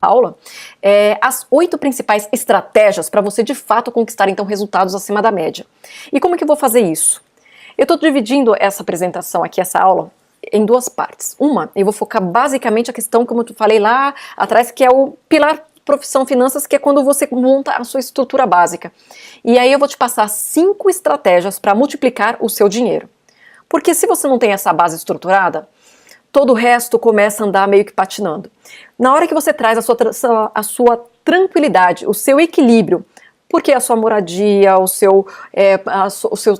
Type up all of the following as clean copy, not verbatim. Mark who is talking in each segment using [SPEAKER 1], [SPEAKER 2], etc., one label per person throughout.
[SPEAKER 1] aula as 8 principais estratégias para você de fato conquistar então resultados acima da média. E como que eu vou fazer isso? Eu estou dividindo essa apresentação aqui, essa aula, em 2 partes. Uma, eu vou focar basicamente a questão, como eu falei lá atrás, que é o pilar profissão finanças, que é quando você monta a sua estrutura básica. E aí eu vou te passar 5 estratégias para multiplicar o seu dinheiro. Porque se você não tem essa base estruturada, todo o resto começa a andar meio que patinando. Na hora que você traz a sua tranquilidade, o seu equilíbrio, porque a sua moradia, o seu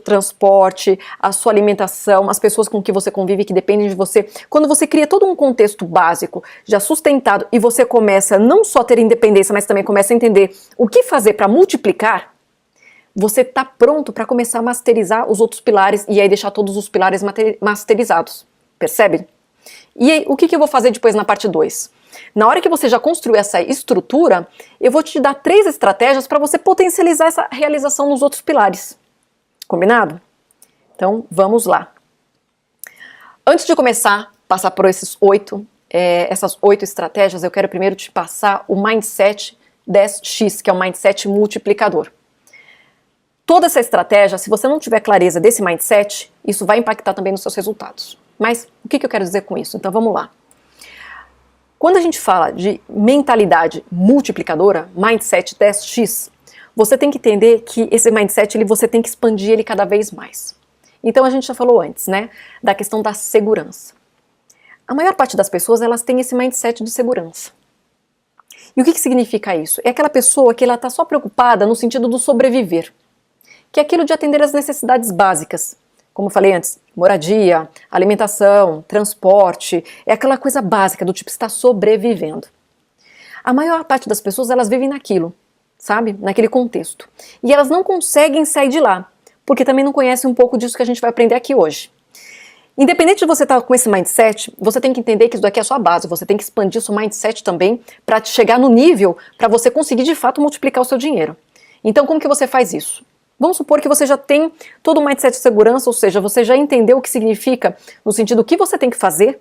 [SPEAKER 1] transporte, a sua alimentação, as pessoas com que você convive, que dependem de você, quando você cria todo um contexto básico, já sustentado, e você começa não só a ter independência, mas também começa a entender o que fazer para multiplicar, você está pronto para começar a masterizar os outros pilares e aí deixar todos os pilares masterizados. Percebe? E aí, o que eu vou fazer depois na parte 2? Na hora que você já construiu essa estrutura, eu vou te dar 3 estratégias para você potencializar essa realização nos outros pilares. Combinado? Então, vamos lá. Antes de começar a passar por essas 8 estratégias, eu quero primeiro te passar o Mindset 10X, que é o Mindset multiplicador. Toda essa estratégia, se você não tiver clareza desse mindset, isso vai impactar também nos seus resultados. Mas o que eu quero dizer com isso? Então vamos lá. Quando a gente fala de mentalidade multiplicadora, Mindset 10X, você tem que entender que esse mindset você tem que expandir ele cada vez mais. Então a gente já falou antes, né, da questão da segurança. A maior parte das pessoas, elas têm esse mindset de segurança. E o que significa isso? É aquela pessoa que ela está só preocupada no sentido do sobreviver, que é aquilo de atender às necessidades básicas. Como eu falei antes, moradia, alimentação, transporte, é aquela coisa básica do tipo estar sobrevivendo. A maior parte das pessoas, elas vivem naquilo, sabe? Naquele contexto. E elas não conseguem sair de lá, porque também não conhecem um pouco disso que a gente vai aprender aqui hoje. Independente de você estar com esse mindset, você tem que entender que isso daqui é a sua base, você tem que expandir seu mindset também para chegar no nível para você conseguir de fato multiplicar o seu dinheiro. Então como que você faz isso? Vamos supor que você já tem todo o mindset de segurança, ou seja, você já entendeu o que significa, no sentido do que você tem que fazer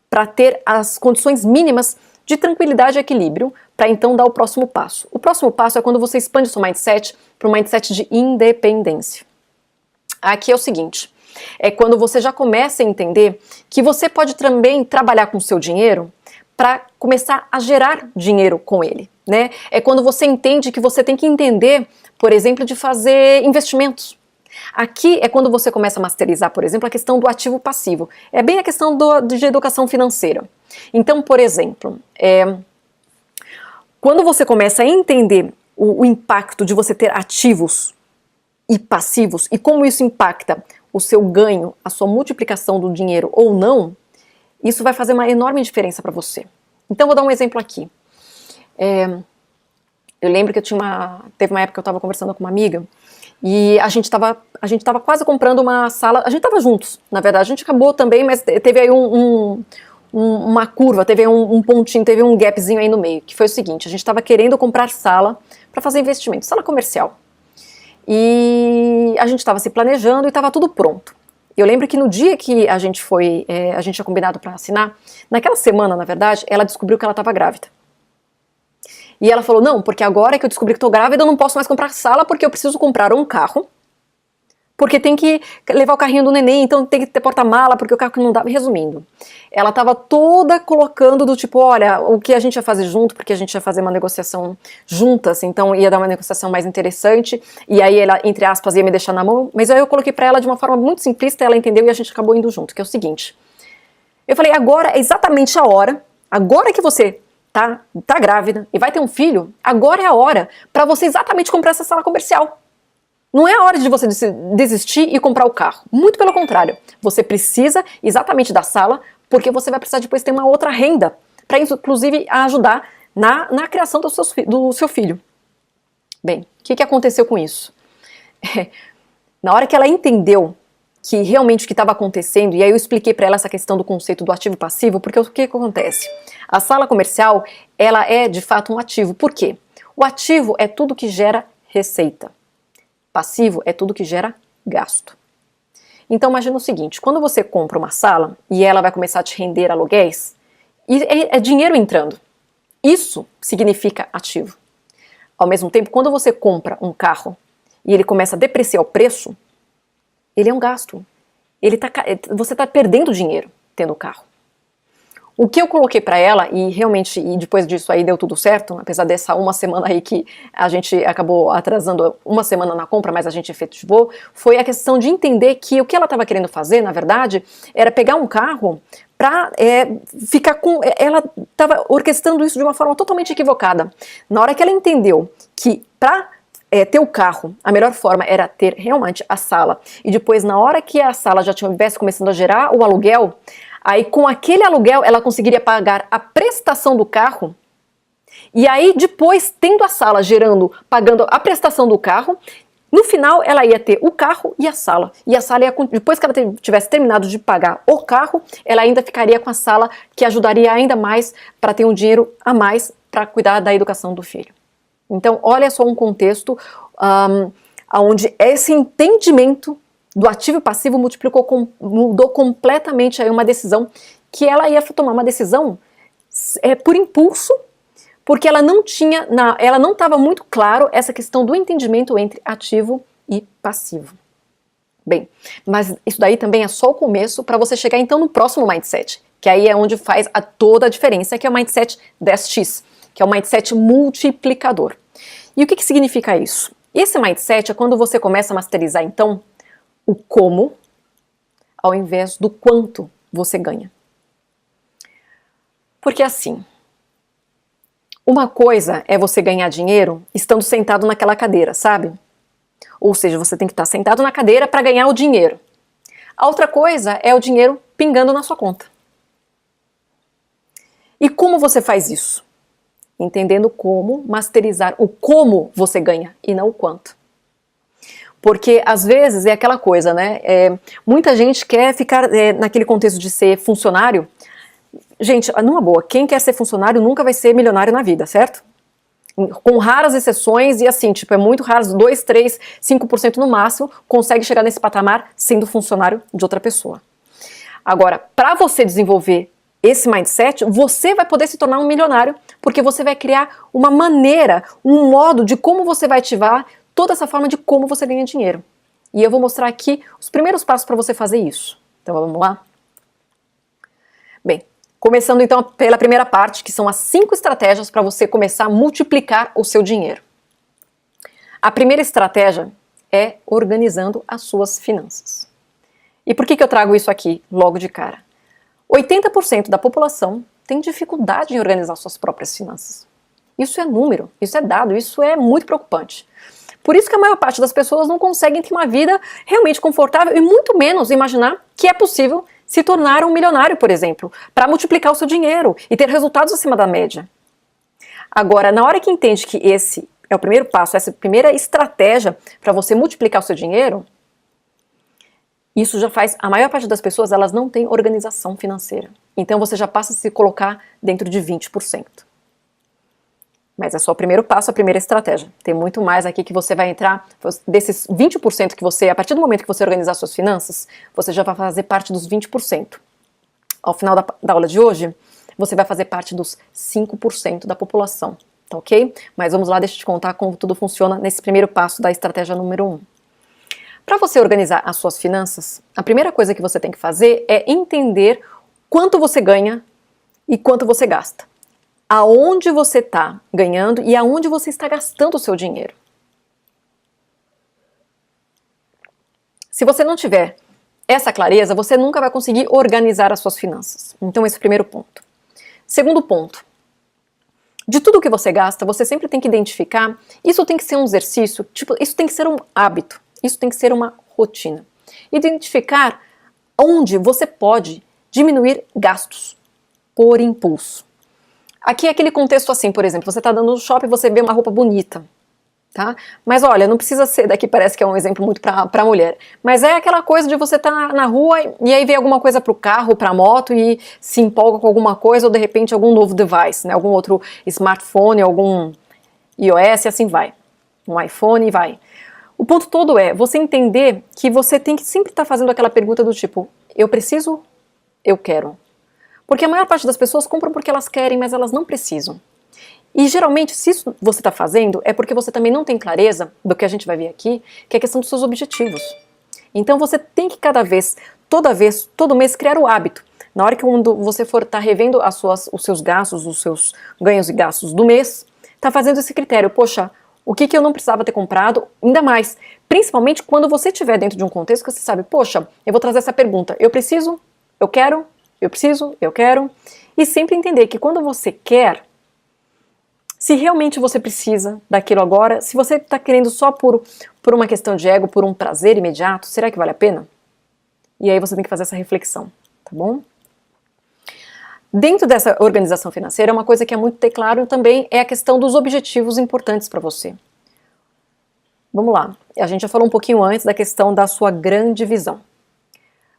[SPEAKER 1] para ter as condições mínimas de tranquilidade e equilíbrio, para então dar o próximo passo. O próximo passo é quando você expande o seu mindset para um mindset de independência. Aqui é o seguinte, é quando você já começa a entender que você pode também trabalhar com o seu dinheiro para começar a gerar dinheiro com ele, né? É quando você entende que você tem que entender, por exemplo, de fazer investimentos. Aqui é quando você começa a masterizar, por exemplo, a questão do ativo passivo. É bem a questão de educação financeira. Então, por exemplo, quando você começa a entender o impacto de você ter ativos e passivos e como isso impacta o seu ganho, a sua multiplicação do dinheiro ou não, isso vai fazer uma enorme diferença para você. Então, vou dar um exemplo aqui. Eu lembro que teve uma época que eu estava conversando com uma amiga e a gente estava quase comprando uma sala, a gente estava juntos, na verdade, a gente acabou também, mas teve aí uma curva, teve um pontinho, teve um gapzinho aí no meio, que foi o seguinte, a gente estava querendo comprar sala para fazer investimento, sala comercial. E a gente estava se planejando e estava tudo pronto. Eu lembro que no dia que a gente tinha combinado para assinar, naquela semana, na verdade, ela descobriu que ela estava grávida. E ela falou, não, porque agora que eu descobri que estou grávida, eu não posso mais comprar sala porque eu preciso comprar um carro, porque tem que levar o carrinho do neném, então tem que ter porta-mala, porque o carro não dá. Resumindo, ela estava toda colocando do tipo, olha, o que a gente ia fazer junto, porque a gente ia fazer uma negociação juntas, então ia dar uma negociação mais interessante, e aí ela, entre aspas, ia me deixar na mão, mas aí eu coloquei para ela de uma forma muito simplista, ela entendeu e a gente acabou indo junto, que é o seguinte, eu falei, agora é exatamente a hora, agora que você tá grávida e vai ter um filho, agora é a hora para você exatamente comprar essa sala comercial. Não é a hora de você desistir e comprar o carro. Muito pelo contrário. Você precisa exatamente da sala, porque você vai precisar depois ter uma outra renda, para inclusive ajudar na criação do seu filho. Bem, o que aconteceu com isso? Na hora que ela entendeu que realmente o que estava acontecendo, e aí eu expliquei para ela essa questão do conceito do ativo e passivo, porque o que acontece? A sala comercial, ela é de fato um ativo. Por quê? O ativo é tudo que gera receita. Passivo é tudo que gera gasto. Então imagina o seguinte, quando você compra uma sala e ela vai começar a te render aluguéis, é dinheiro entrando. Isso significa ativo. Ao mesmo tempo, quando você compra um carro e ele começa a depreciar o preço, ele é um gasto. Você está perdendo dinheiro tendo o carro. O que eu coloquei para ela, e realmente, e depois disso aí deu tudo certo, apesar dessa uma semana aí que a gente acabou atrasando uma semana na compra, mas a gente efetivou, foi a questão de entender que o que ela estava querendo fazer, na verdade, era pegar um carro para ficar com... Ela estava orquestrando isso de uma forma totalmente equivocada. Na hora que ela entendeu que para ter o carro, a melhor forma era ter realmente a sala, e depois na hora que a sala já estivesse começando a gerar o aluguel, aí com aquele aluguel ela conseguiria pagar a prestação do carro, e aí depois, tendo a sala gerando, pagando a prestação do carro, no final ela ia ter o carro e a sala. E a sala ia, depois que ela tivesse terminado de pagar o carro, ela ainda ficaria com a sala, que ajudaria ainda mais para ter um dinheiro a mais para cuidar da educação do filho. Então olha só um contexto onde esse entendimento do ativo e passivo mudou completamente aí uma decisão, que ela ia tomar uma decisão por impulso, porque ela não estava muito claro essa questão do entendimento entre ativo e passivo. Bem, mas isso daí também é só o começo para você chegar então no próximo mindset, que aí é onde faz toda a diferença, que é o mindset 10x, que é o mindset multiplicador. E o que significa isso? Esse mindset é quando você começa a masterizar então o como, ao invés do quanto você ganha. Porque assim, uma coisa é você ganhar dinheiro estando sentado naquela cadeira, sabe? Ou seja, você tem que estar sentado na cadeira para ganhar o dinheiro. A outra coisa é o dinheiro pingando na sua conta. E como você faz isso? Entendendo como masterizar o como você ganha e não o quanto. Porque às vezes é aquela coisa, né? Muita gente quer ficar naquele contexto de ser funcionário. Gente, numa boa, quem quer ser funcionário nunca vai ser milionário na vida, certo? Com raras exceções, e assim, tipo, é muito raro, 2, 3, 5% no máximo, consegue chegar nesse patamar sendo funcionário de outra pessoa. Agora, para você desenvolver esse mindset, você vai poder se tornar um milionário, porque você vai criar uma maneira, um modo de como você vai ativar toda essa forma de como você ganha dinheiro. E eu vou mostrar aqui os primeiros passos para você fazer isso. Então vamos lá? Bem, começando então pela primeira parte, que são as 5 estratégias para você começar a multiplicar o seu dinheiro. A primeira estratégia é organizando as suas finanças. E por que eu trago isso aqui logo de cara? 80% da população tem dificuldade em organizar suas próprias finanças. Isso é número, isso é dado, isso é muito preocupante. Por isso que a maior parte das pessoas não conseguem ter uma vida realmente confortável e muito menos imaginar que é possível se tornar um milionário, por exemplo, para multiplicar o seu dinheiro e ter resultados acima da média. Agora, na hora que entende que esse é o primeiro passo, essa primeira estratégia para você multiplicar o seu dinheiro, isso já faz, a maior parte das pessoas, elas não têm organização financeira. Então você já passa a se colocar dentro de 20%. Mas é só o primeiro passo, a primeira estratégia. Tem muito mais aqui que você vai entrar, desses 20% que você, a partir do momento que você organizar suas finanças, você já vai fazer parte dos 20%. Ao final da aula de hoje, você vai fazer parte dos 5% da população, tá ok? Mas vamos lá, deixa eu te contar como tudo funciona nesse primeiro passo da estratégia número 1. Para você organizar as suas finanças, a primeira coisa que você tem que fazer é entender quanto você ganha e quanto você gasta. Aonde você está ganhando e aonde você está gastando o seu dinheiro. Se você não tiver essa clareza, você nunca vai conseguir organizar as suas finanças. Então esse é o primeiro ponto. Segundo ponto, de tudo que você gasta, você sempre tem que identificar, isso tem que ser um exercício, tipo, isso tem que ser um hábito, isso tem que ser uma rotina. Identificar onde você pode diminuir gastos por impulso. Aqui é aquele contexto assim, por exemplo, você está dando no shopping e você vê uma roupa bonita, tá? Mas olha, não precisa ser, daqui parece que é um exemplo muito para mulher, mas é aquela coisa de você estar na rua e aí vê alguma coisa para o carro, para a moto e se empolga com alguma coisa ou de repente algum novo device, né? Algum outro smartphone, algum iOS e assim vai, um iPhone e vai. O ponto todo é você entender que você tem que sempre estar fazendo aquela pergunta do tipo, eu preciso, eu quero. Porque a maior parte das pessoas compram porque elas querem, mas elas não precisam. E geralmente, se isso você está fazendo, é porque você também não tem clareza do que a gente vai ver aqui, que é a questão dos seus objetivos. Então você tem que cada vez, todo mês, criar o hábito. Na hora que quando você for estar revendo os seus gastos, os seus ganhos e gastos do mês, tá fazendo esse critério. Poxa, o que eu não precisava ter comprado? Ainda mais, principalmente quando você estiver dentro de um contexto que você sabe, poxa, eu vou trazer essa pergunta. Eu preciso? Eu quero? Eu preciso? Eu quero? E sempre entender que quando você quer, se realmente você precisa daquilo agora, se você está querendo só por uma questão de ego, por um prazer imediato, será que vale a pena? E aí você tem que fazer essa reflexão, tá bom? Dentro dessa organização financeira, uma coisa que é muito ter claro também é a questão dos objetivos importantes para você. Vamos lá, a gente já falou um pouquinho antes da questão da sua grande visão.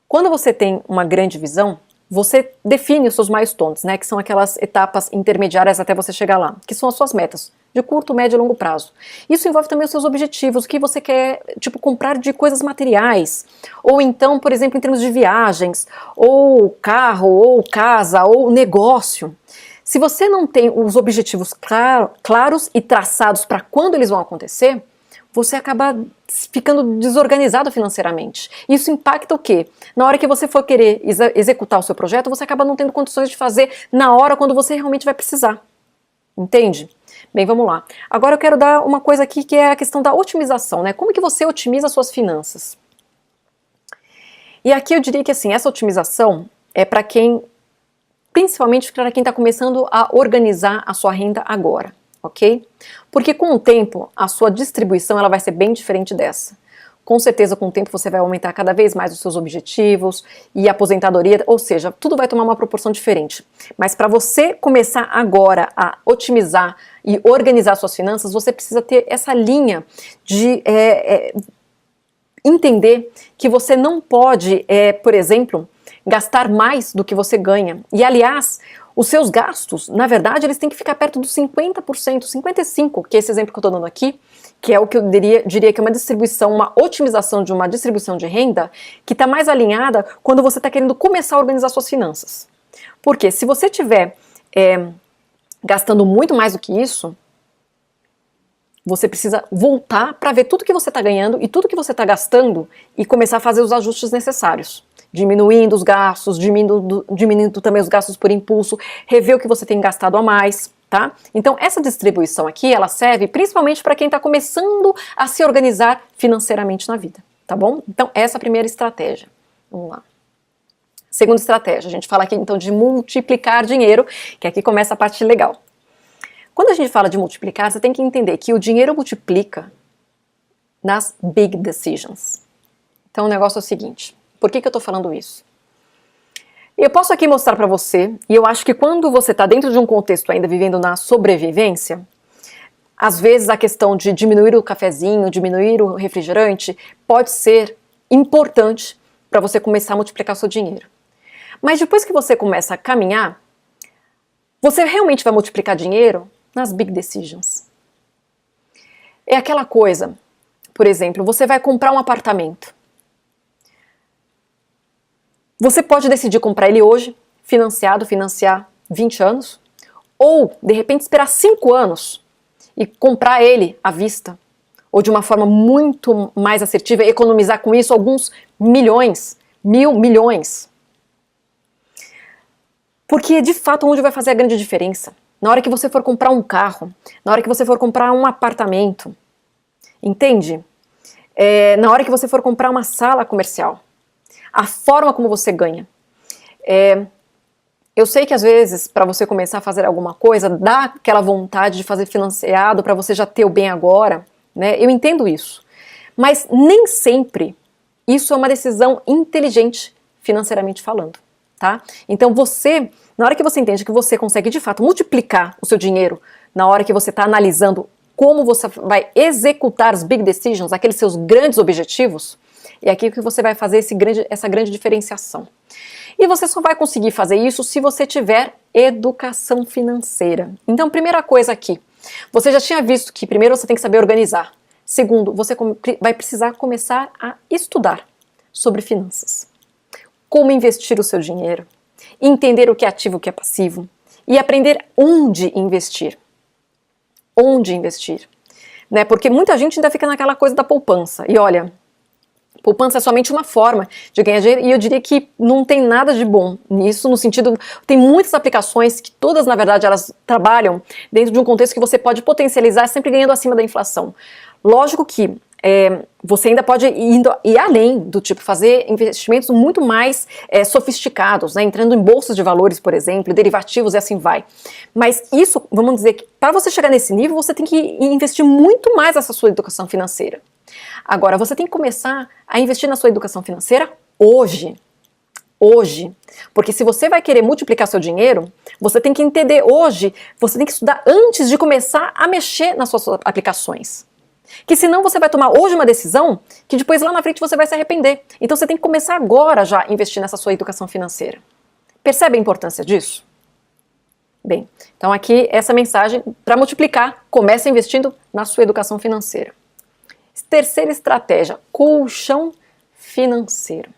[SPEAKER 1] Quando você tem uma grande visão, você define os seus milestones, né, que são aquelas etapas intermediárias até você chegar lá, que são as suas metas, de curto, médio e longo prazo. Isso envolve também os seus objetivos, o que você quer, tipo, comprar de coisas materiais, ou então, por exemplo, em termos de viagens, ou carro, ou casa, ou negócio. Se você não tem os objetivos claros e traçados para quando eles vão acontecer, você acaba ficando desorganizado financeiramente. Isso impacta o quê? Na hora que você for querer executar o seu projeto, você acaba não tendo condições de fazer na hora quando você realmente vai precisar. Entende? Bem, vamos lá. Agora eu quero dar uma coisa aqui que é a questão da otimização, né? Como que você otimiza as suas finanças? E aqui eu diria que assim, essa otimização é para quem, principalmente para quem está começando a organizar a sua renda agora. Ok? Porque com o tempo, a sua distribuição ela vai ser bem diferente dessa. Com certeza, com o tempo, você vai aumentar cada vez mais os seus objetivos e a aposentadoria, ou seja, tudo vai tomar uma proporção diferente. Mas para você começar agora a otimizar e organizar suas finanças, você precisa ter essa linha de entender que você não pode, por exemplo, gastar mais do que você ganha. E, aliás, os seus gastos, na verdade, eles têm que ficar perto dos 50%, 55%, que é esse exemplo que eu estou dando aqui, que é o que eu diria que é uma distribuição, uma otimização de uma distribuição de renda, que está mais alinhada quando você está querendo começar a organizar suas finanças. Porque se você estiver gastando muito mais do que isso, você precisa voltar para ver tudo que você está ganhando e tudo que você está gastando e começar a fazer os ajustes necessários. Diminuindo os gastos, diminuindo também os gastos por impulso, rever o que você tem gastado a mais, tá? Então essa distribuição aqui, ela serve principalmente para quem está começando a se organizar financeiramente na vida, tá bom? Então essa é a primeira estratégia. Vamos lá. Segunda estratégia, a gente fala aqui então de multiplicar dinheiro, que aqui começa a parte legal. Quando a gente fala de multiplicar, você tem que entender que o dinheiro multiplica nas big decisions. Então o negócio é o seguinte. Por que eu estou falando isso? Eu posso aqui mostrar para você, e eu acho que quando você está dentro de um contexto ainda vivendo na sobrevivência, às vezes a questão de diminuir o cafezinho, diminuir o refrigerante, pode ser importante para você começar a multiplicar seu dinheiro. Mas depois que você começa a caminhar, você realmente vai multiplicar dinheiro nas big decisions. É aquela coisa, por exemplo, você vai comprar um apartamento. Você pode decidir comprar ele hoje, financiar 20 anos, ou, de repente, esperar 5 anos e comprar ele à vista, ou de uma forma muito mais assertiva, economizar com isso alguns milhões, milhões. Porque é de fato onde vai fazer a grande diferença. Na hora que você for comprar um carro, na hora que você for comprar um apartamento, entende? Na hora que você for comprar uma sala comercial. A forma como você ganha. Eu sei que às vezes, para você começar a fazer alguma coisa, dá aquela vontade de fazer financiado para você já ter o bem agora, né? Eu entendo isso. Mas nem sempre isso é uma decisão inteligente, financeiramente falando, tá? Então você, na hora que você entende que você consegue de fato multiplicar o seu dinheiro, na hora que você está analisando como você vai executar as big decisions, aqueles seus grandes objetivos, é aqui que você vai fazer essa grande diferenciação. E você só vai conseguir fazer isso se você tiver educação financeira. Então, primeira coisa aqui, você já tinha visto que primeiro você tem que saber organizar. Segundo, você vai precisar começar a estudar sobre finanças. Como investir o seu dinheiro, entender o que é ativo e o que é passivo e aprender onde investir. onde investir, né? Porque muita gente ainda fica naquela coisa da poupança. E olha, poupança é somente uma forma de ganhar dinheiro e eu diria que não tem nada de bom nisso, no sentido, tem muitas aplicações que todas, na verdade, elas trabalham dentro de um contexto que você pode potencializar sempre ganhando acima da inflação. Lógico que você ainda pode ir além do tipo, fazer investimentos muito mais sofisticados, né, entrando em bolsas de valores, por exemplo, derivativos e assim vai. Mas isso, vamos dizer que para você chegar nesse nível, você tem que investir muito mais nessa sua educação financeira. Agora, você tem que começar a investir na sua educação financeira hoje. Hoje. Porque se você vai querer multiplicar seu dinheiro, você tem que entender hoje, você tem que estudar antes de começar a mexer nas suas aplicações. Que senão você vai tomar hoje uma decisão que depois lá na frente você vai se arrepender. Então você tem que começar agora já a investir nessa sua educação financeira. Percebe a importância disso? Bem, então aqui essa mensagem para multiplicar, comece investindo na sua educação financeira. Terceira estratégia, colchão financeiro.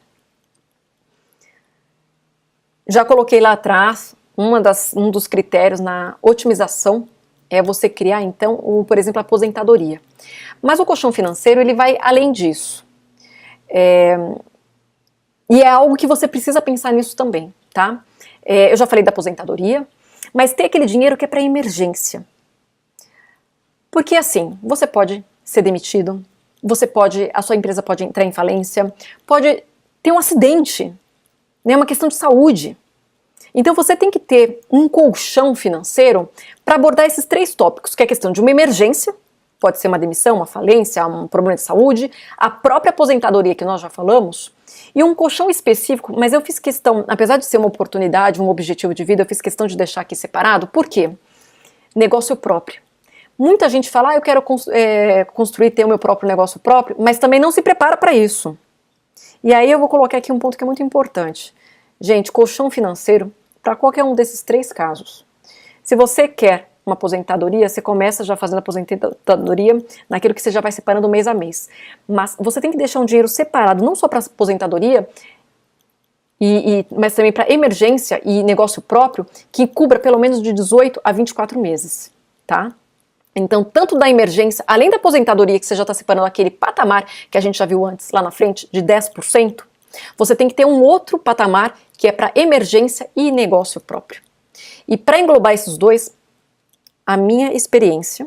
[SPEAKER 1] Já coloquei lá atrás, um dos critérios na otimização é você criar, então, por exemplo, a aposentadoria. Mas o colchão financeiro, ele vai além disso. E é algo que você precisa pensar nisso também, tá? Eu já falei da aposentadoria, mas tem aquele dinheiro que é para emergência. Porque assim, você pode ser demitido, a sua empresa pode entrar em falência, pode ter um acidente, né, uma questão de saúde. Então você tem que ter um colchão financeiro para abordar esses três tópicos, que é a questão de uma emergência, pode ser uma demissão, uma falência, um problema de saúde, a própria aposentadoria que nós já falamos, e um colchão específico, mas eu fiz questão, apesar de ser uma oportunidade, um objetivo de vida, eu fiz questão de deixar aqui separado, por quê? Negócio próprio. Muita gente fala, eu quero construir, ter o meu próprio negócio próprio, mas também não se prepara para isso. E aí eu vou colocar aqui um ponto que é muito importante. Gente, colchão financeiro para qualquer um desses três casos. Se você quer uma aposentadoria, você começa já fazendo aposentadoria naquilo que você já vai separando mês a mês. Mas você tem que deixar um dinheiro separado, não só para aposentadoria, mas também para emergência e negócio próprio, que cubra pelo menos de 18 a 24 meses, tá? Então, tanto da emergência, além da aposentadoria, que você já está separando aquele patamar que a gente já viu antes, lá na frente, de 10%, você tem que ter um outro patamar que é para emergência e negócio próprio. E para englobar esses dois, a minha experiência,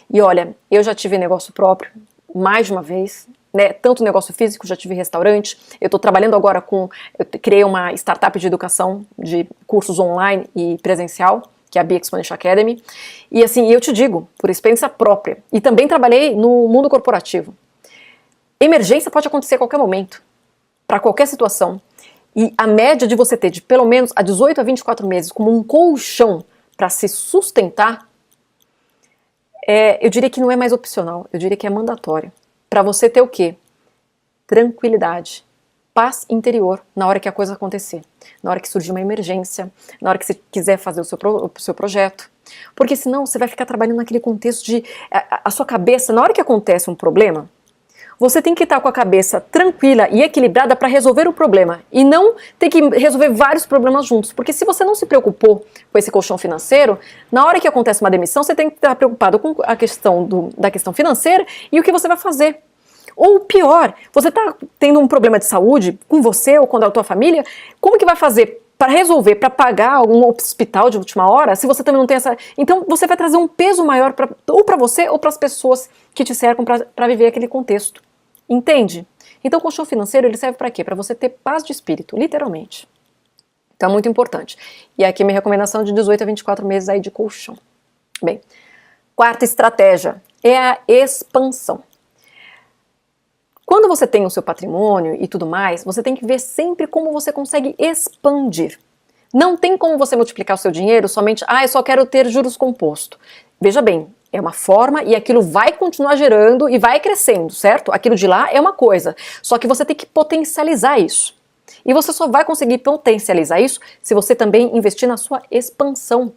[SPEAKER 1] e olha, eu já tive negócio próprio mais de uma vez, né, tanto negócio físico, já tive restaurante, eu estou trabalhando agora eu criei uma startup de educação, de cursos online e presencial, que é a Be Exponential Academy, e assim, eu te digo, por experiência própria, e também trabalhei no mundo corporativo, emergência pode acontecer a qualquer momento, para qualquer situação, e a média de você ter de pelo menos a 18 a 24 meses como um colchão para se sustentar, eu diria que não é mais opcional, eu diria que é mandatório, para você ter o quê? Tranquilidade, paz interior na hora que a coisa acontecer, na hora que surgir uma emergência, na hora que você quiser fazer o seu projeto, porque senão você vai ficar trabalhando naquele contexto de a sua cabeça, na hora que acontece um problema, você tem que estar com a cabeça tranquila e equilibrada para resolver o problema e não ter que resolver vários problemas juntos, porque se você não se preocupou com esse colchão financeiro, na hora que acontece uma demissão, você tem que estar preocupado com a questão da questão financeira e o que você vai fazer. Ou pior, você está tendo um problema de saúde com você ou com a tua família, como que vai fazer para resolver, para pagar algum hospital de última hora, se você também não tem essa... Então você vai trazer um peso maior ou para você ou para as pessoas que te cercam para viver aquele contexto. Entende? Então o colchão financeiro ele serve para quê? Para você ter paz de espírito, literalmente. Então é muito importante. E aqui minha recomendação de 18 a 24 meses aí de colchão. Bem, quarta estratégia é a expansão. Quando você tem o seu patrimônio e tudo mais, você tem que ver sempre como você consegue expandir. Não tem como você multiplicar o seu dinheiro somente, eu só quero ter juros composto. Veja bem, é uma forma e aquilo vai continuar gerando e vai crescendo, certo? Aquilo de lá é uma coisa, só que você tem que potencializar isso. E você só vai conseguir potencializar isso se você também investir na sua expansão.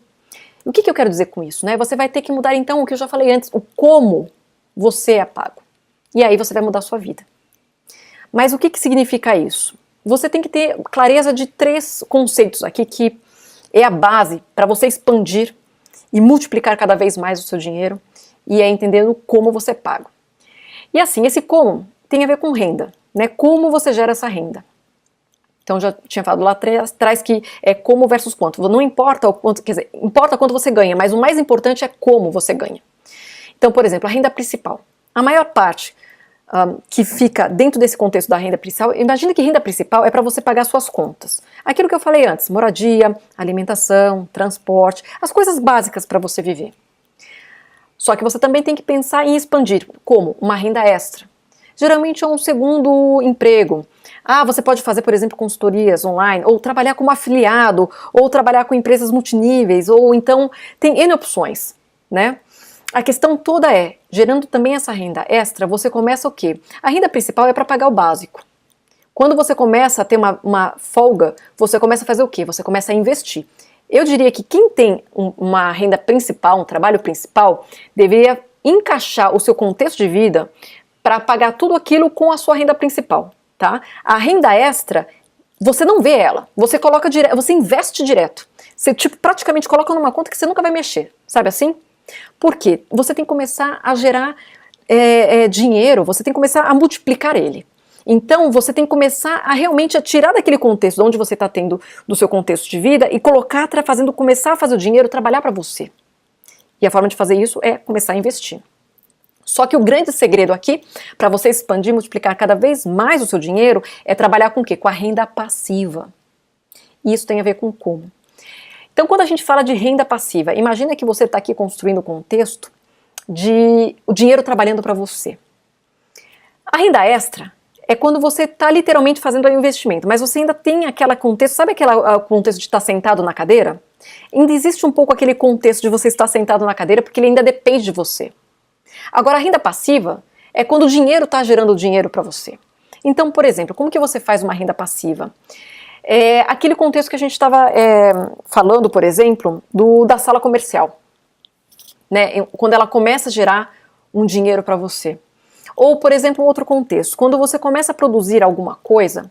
[SPEAKER 1] O que eu quero dizer com isso, né? Você vai ter que mudar então o que eu já falei antes, o como você é pago. E aí você vai mudar a sua vida. Mas o que significa isso? Você tem que ter clareza de três conceitos aqui que é a base para você expandir e multiplicar cada vez mais o seu dinheiro, e é entendendo como você paga. E assim, esse como tem a ver com renda, né? Como você gera essa renda. Então já tinha falado lá atrás que é como versus quanto. Não importa o quanto, quer dizer, importa quanto você ganha, mas o mais importante é como você ganha. Então, por exemplo, a renda principal. A maior parte que fica dentro desse contexto da renda principal, imagina que renda principal é para você pagar suas contas. Aquilo que eu falei antes, moradia, alimentação, transporte, as coisas básicas para você viver. Só que você também tem que pensar em expandir, como uma renda extra. Geralmente é um segundo emprego. Você pode fazer, por exemplo, consultorias online, ou trabalhar como afiliado, ou trabalhar com empresas multiníveis, ou então tem N opções, né? A questão toda é, gerando também essa renda extra, você começa o quê? A renda principal é para pagar o básico. Quando você começa a ter uma folga, você começa a fazer o quê? Você começa a investir. Eu diria que quem tem uma renda principal, um trabalho principal, deveria encaixar o seu contexto de vida para pagar tudo aquilo com a sua renda principal, tá? A renda extra, você não vê ela, você coloca direto, você investe direto. Você praticamente coloca numa conta que você nunca vai mexer, sabe assim? Por quê? Você tem que começar a gerar dinheiro, você tem que começar a multiplicar ele. Então você tem que começar a realmente tirar daquele contexto onde você está tendo do seu contexto de vida e colocar, começar a fazer o dinheiro trabalhar para você. E a forma de fazer isso é começar a investir. Só que o grande segredo aqui, para você expandir, multiplicar cada vez mais o seu dinheiro, é trabalhar com o quê? Com a renda passiva. E isso tem a ver com como. Então, quando a gente fala de renda passiva, imagina que você está aqui construindo o contexto de o dinheiro trabalhando para você. A renda extra é quando você está literalmente fazendo o investimento, mas você ainda tem aquele contexto, sabe aquele contexto de estar sentado na cadeira? Ainda existe um pouco aquele contexto de você estar sentado na cadeira, porque ele ainda depende de você. Agora, a renda passiva é quando o dinheiro está gerando dinheiro para você. Então, por exemplo, como que você faz uma renda passiva? Aquele contexto que a gente estava falando, por exemplo, da sala comercial, né? Quando ela começa a gerar um dinheiro para você. Ou, por exemplo, um outro contexto, quando você começa a produzir alguma coisa,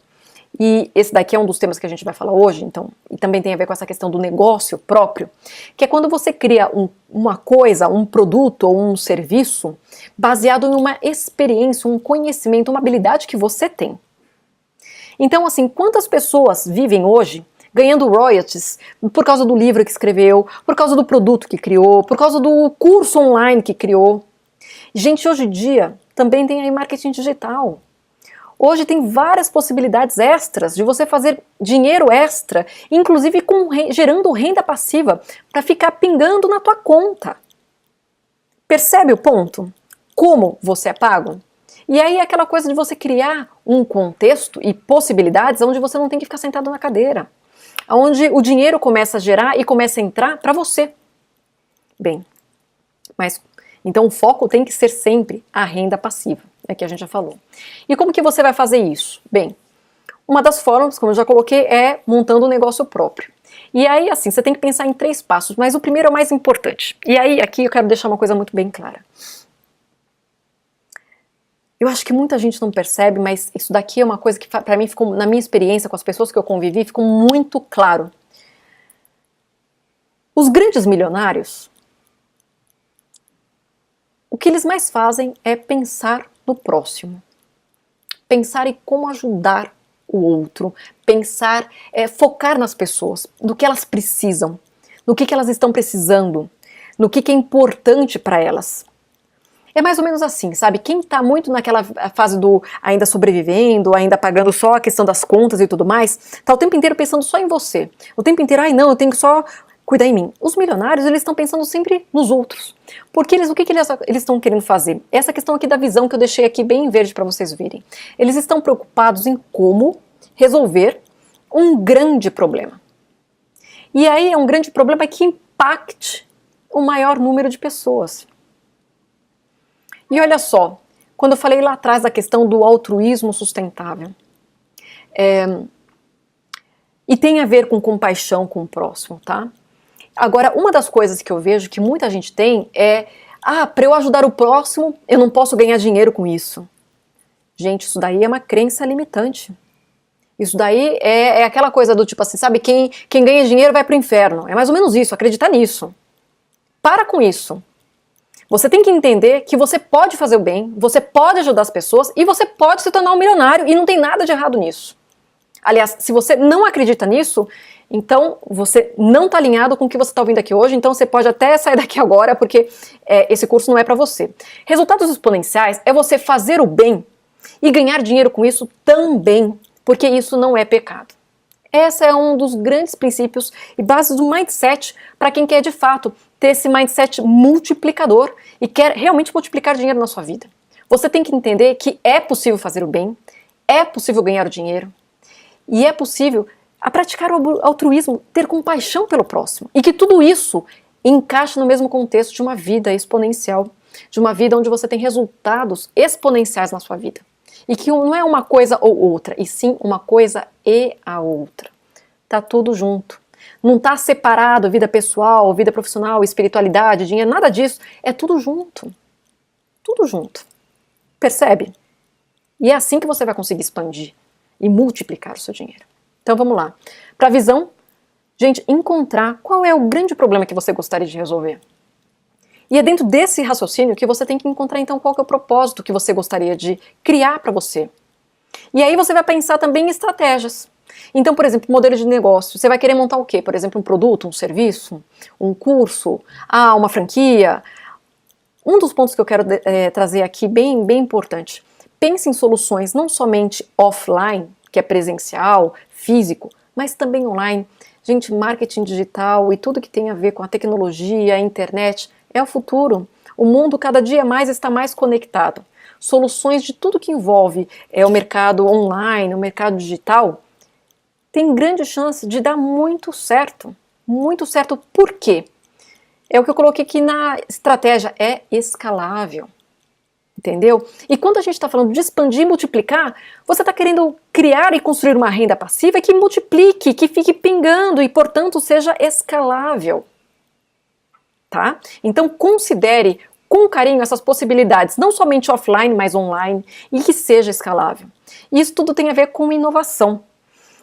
[SPEAKER 1] e esse daqui é um dos temas que a gente vai falar hoje, então, e também tem a ver com essa questão do negócio próprio, que é quando você cria uma coisa, um produto ou um serviço baseado em uma experiência, um conhecimento, uma habilidade que você tem. Então, assim, quantas pessoas vivem hoje ganhando royalties por causa do livro que escreveu, por causa do produto que criou, por causa do curso online que criou? Gente, hoje em dia também tem aí marketing digital. Hoje tem várias possibilidades extras de você fazer dinheiro extra, inclusive gerando renda passiva para ficar pingando na tua conta. Percebe o ponto? Como você é pago? E aí aquela coisa de você criar um contexto e possibilidades onde você não tem que ficar sentado na cadeira, onde o dinheiro começa a gerar e começa a entrar para você. Bem, mas então o foco tem que ser sempre a renda passiva, que a gente já falou. E como que você vai fazer isso? Bem, uma das formas, como eu já coloquei, é montando um negócio próprio. E aí, assim, você tem que pensar em 3 passos, mas o primeiro é o mais importante. E aí, aqui eu quero deixar uma coisa muito bem clara. Eu acho que muita gente não percebe, mas isso daqui é uma coisa que para mim ficou, na minha experiência com as pessoas que eu convivi, ficou muito claro. Os grandes milionários, o que eles mais fazem é pensar no próximo. Pensar em como ajudar o outro, pensar, focar nas pessoas, no que elas precisam, no que elas estão precisando, no que é importante para elas. É mais ou menos assim, sabe? Quem está muito naquela fase do ainda sobrevivendo, ainda pagando só a questão das contas e tudo mais, está o tempo inteiro pensando só em você. O tempo inteiro, não, eu tenho que só cuidar em mim. Os milionários, eles estão pensando sempre nos outros. Porque o que eles estão querendo fazer? Essa questão aqui da visão que eu deixei aqui bem em verde para vocês verem. Eles estão preocupados em como resolver um grande problema. E aí é um grande problema que impacte o maior número de pessoas. E olha só, quando eu falei lá atrás da questão do altruísmo sustentável, e tem a ver com compaixão com o próximo, tá? Agora, uma das coisas que eu vejo que muita gente tem é, para eu ajudar o próximo, eu não posso ganhar dinheiro com isso. Gente, isso daí é uma crença limitante. Isso daí é aquela coisa do tipo assim, sabe, quem ganha dinheiro vai pro inferno. É mais ou menos isso, acreditar nisso. Para com isso. Você tem que entender que você pode fazer o bem, você pode ajudar as pessoas e você pode se tornar um milionário e não tem nada de errado nisso. Aliás, se você não acredita nisso, então você não está alinhado com o que você está ouvindo aqui hoje, então você pode até sair daqui agora porque esse curso não é para você. Resultados exponenciais é você fazer o bem e ganhar dinheiro com isso também, porque isso não é pecado. Esse é um dos grandes princípios e bases do mindset para quem quer de fato ter esse mindset multiplicador e quer realmente multiplicar dinheiro na sua vida. Você tem que entender que é possível fazer o bem, é possível ganhar o dinheiro e é possível praticar o altruísmo, ter compaixão pelo próximo e que tudo isso encaixa no mesmo contexto de uma vida exponencial, de uma vida onde você tem resultados exponenciais na sua vida. E que não é uma coisa ou outra, e sim uma coisa e a outra. Tá tudo junto. Não tá separado vida pessoal, vida profissional, espiritualidade, dinheiro, nada disso. É tudo junto. Tudo junto. Percebe? E é assim que você vai conseguir expandir e multiplicar o seu dinheiro. Então vamos lá. Para a visão, gente, encontrar qual é o grande problema que você gostaria de resolver. E é dentro desse raciocínio que você tem que encontrar então qual que é o propósito que você gostaria de criar para você. E aí você vai pensar também em estratégias. Então, por exemplo, modelo de negócio. Você vai querer montar o quê? Por exemplo, um produto, um serviço, um curso, uma franquia. Um dos pontos que eu quero trazer aqui bem importante. Pense em soluções não somente offline, que é presencial, físico, mas também online. Gente, marketing digital e tudo que tem a ver com a tecnologia, a internet, é o futuro. O mundo cada dia mais está mais conectado. Soluções de tudo que envolve o mercado online, o mercado digital, tem grande chance de dar muito certo. Muito certo. Por quê? É o que eu coloquei aqui na estratégia, é escalável. Entendeu? E quando a gente está falando de expandir e multiplicar, você está querendo criar e construir uma renda passiva que multiplique, que fique pingando e, portanto, seja escalável. Tá? Então considere com carinho essas possibilidades, não somente offline, mas online, e que seja escalável. E isso tudo tem a ver com inovação.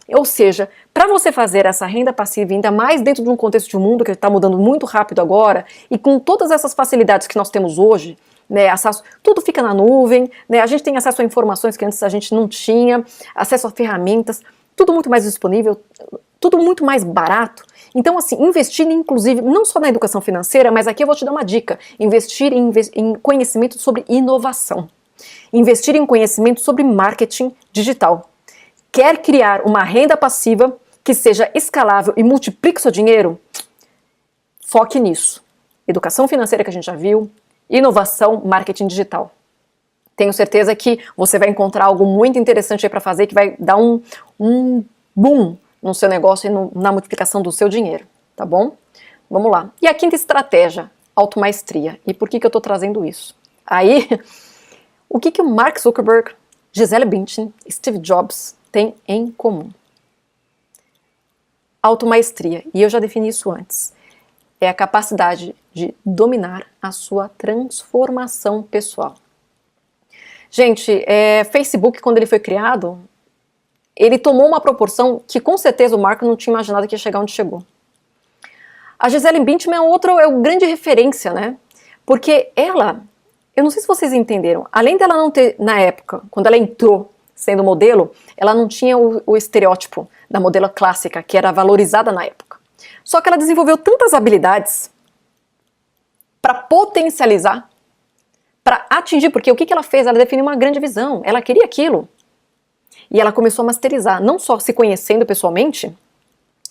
[SPEAKER 1] Ou seja, para você fazer essa renda passiva, ainda mais dentro de um contexto de um mundo que está mudando muito rápido agora, e com todas essas facilidades que nós temos hoje, né, acesso, tudo fica na nuvem, né, a gente tem acesso a informações que antes a gente não tinha, acesso a ferramentas, tudo muito mais disponível, tudo muito mais barato. Então, assim, investir inclusive, não só na educação financeira, mas aqui eu vou te dar uma dica, investir em conhecimento sobre inovação, investir em conhecimento sobre marketing digital. Quer criar uma renda passiva que seja escalável e multiplique o seu dinheiro? Foque nisso. Educação financeira que a gente já viu, inovação, marketing digital. Tenho certeza que você vai encontrar algo muito interessante aí para fazer que vai dar um boom no seu negócio e na multiplicação do seu dinheiro, tá bom? Vamos lá. E a quinta estratégia, automaestria. E por que eu estou trazendo isso? Aí, o que o Mark Zuckerberg, Gisele Bündchen, Steve Jobs têm em comum? Automaestria. E eu já defini isso antes. É a capacidade de dominar a sua transformação pessoal. Gente, Facebook, quando ele foi criado, ele tomou uma proporção que com certeza o Mark não tinha imaginado que ia chegar onde chegou. A Gisele Bündchen é o grande referência, né? Porque ela, eu não sei se vocês entenderam, além dela não ter, na época, quando ela entrou sendo modelo, ela não tinha o estereótipo da modelo clássica, que era valorizada na época. Só que ela desenvolveu tantas habilidades para potencializar, para atingir, porque o que ela fez? Ela definiu uma grande visão, ela queria aquilo. E ela começou a masterizar, não só se conhecendo pessoalmente,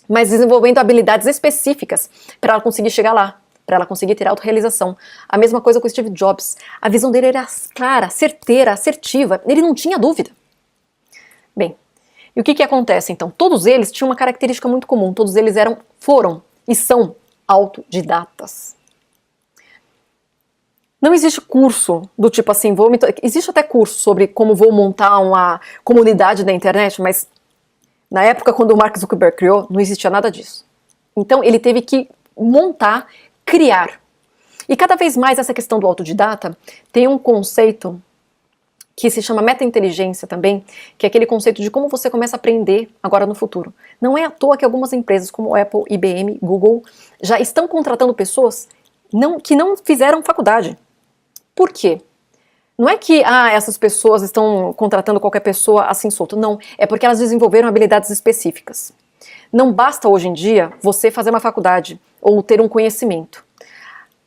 [SPEAKER 1] mas desenvolvendo habilidades específicas para ela conseguir chegar lá, para ela conseguir ter autorrealização. A mesma coisa com o Steve Jobs. A visão dele era clara, certeira, assertiva, ele não tinha dúvida. Bem, e o que acontece então? Todos eles tinham uma característica muito comum, todos eles foram e são autodidatas. Não existe curso do tipo assim, existe até curso sobre como vou montar uma comunidade na internet, mas na época quando o Mark Zuckerberg criou, não existia nada disso. Então ele teve que montar, criar. E cada vez mais essa questão do autodidata tem um conceito que se chama meta-inteligência também, que é aquele conceito de como você começa a aprender agora no futuro. Não é à toa que algumas empresas como Apple, IBM, Google já estão contratando pessoas que não fizeram faculdade. Por quê? Não é que essas pessoas estão contratando qualquer pessoa assim solto. Não, é porque elas desenvolveram habilidades específicas. Não basta hoje em dia você fazer uma faculdade ou ter um conhecimento.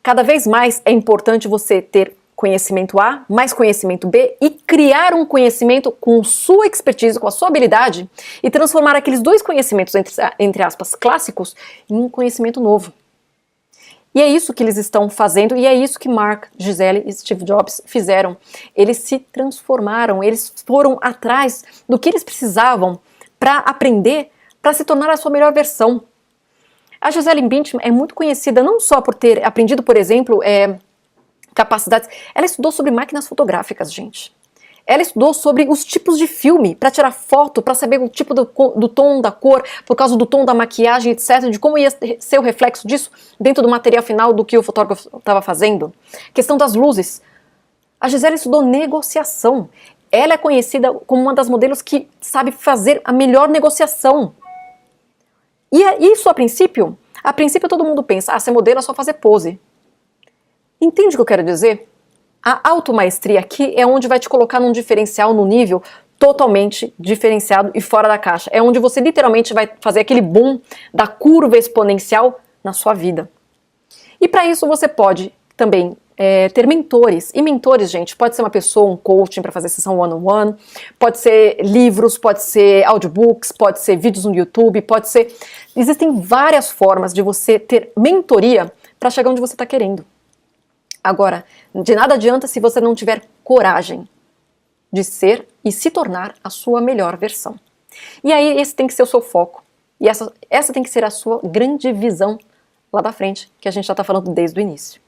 [SPEAKER 1] Cada vez mais é importante você ter conhecimento A, mais conhecimento B e criar um conhecimento com sua expertise, com a sua habilidade e transformar aqueles dois conhecimentos, entre aspas, clássicos, em um conhecimento novo. E é isso que eles estão fazendo e é isso que Mark, Gisele e Steve Jobs fizeram. Eles se transformaram, eles foram atrás do que eles precisavam para aprender, para se tornar a sua melhor versão. A Gisele Bündchen é muito conhecida não só por ter aprendido, por exemplo, capacidades. Ela estudou sobre máquinas fotográficas, gente. Ela estudou sobre os tipos de filme, para tirar foto, para saber o tipo do tom da cor, por causa do tom da maquiagem, etc., de como ia ser o reflexo disso dentro do material final do que o fotógrafo estava fazendo. Questão das luzes. A Gisele estudou negociação. Ela é conhecida como uma das modelos que sabe fazer a melhor negociação. E isso, a princípio todo mundo pensa, ser modelo é só fazer pose. Entende o que eu quero dizer? A automaestria aqui é onde vai te colocar num diferencial, num nível totalmente diferenciado e fora da caixa. É onde você literalmente vai fazer aquele boom da curva exponencial na sua vida. E para isso você pode também ter mentores. E mentores, gente, pode ser uma pessoa, um coaching para fazer sessão one-on-one, pode ser livros, pode ser audiobooks, pode ser vídeos no YouTube, pode ser... Existem várias formas de você ter mentoria para chegar onde você está querendo. Agora, de nada adianta se você não tiver coragem de ser e se tornar a sua melhor versão. E aí esse tem que ser o seu foco. E essa tem que ser a sua grande visão lá da frente, que a gente já está falando desde o início.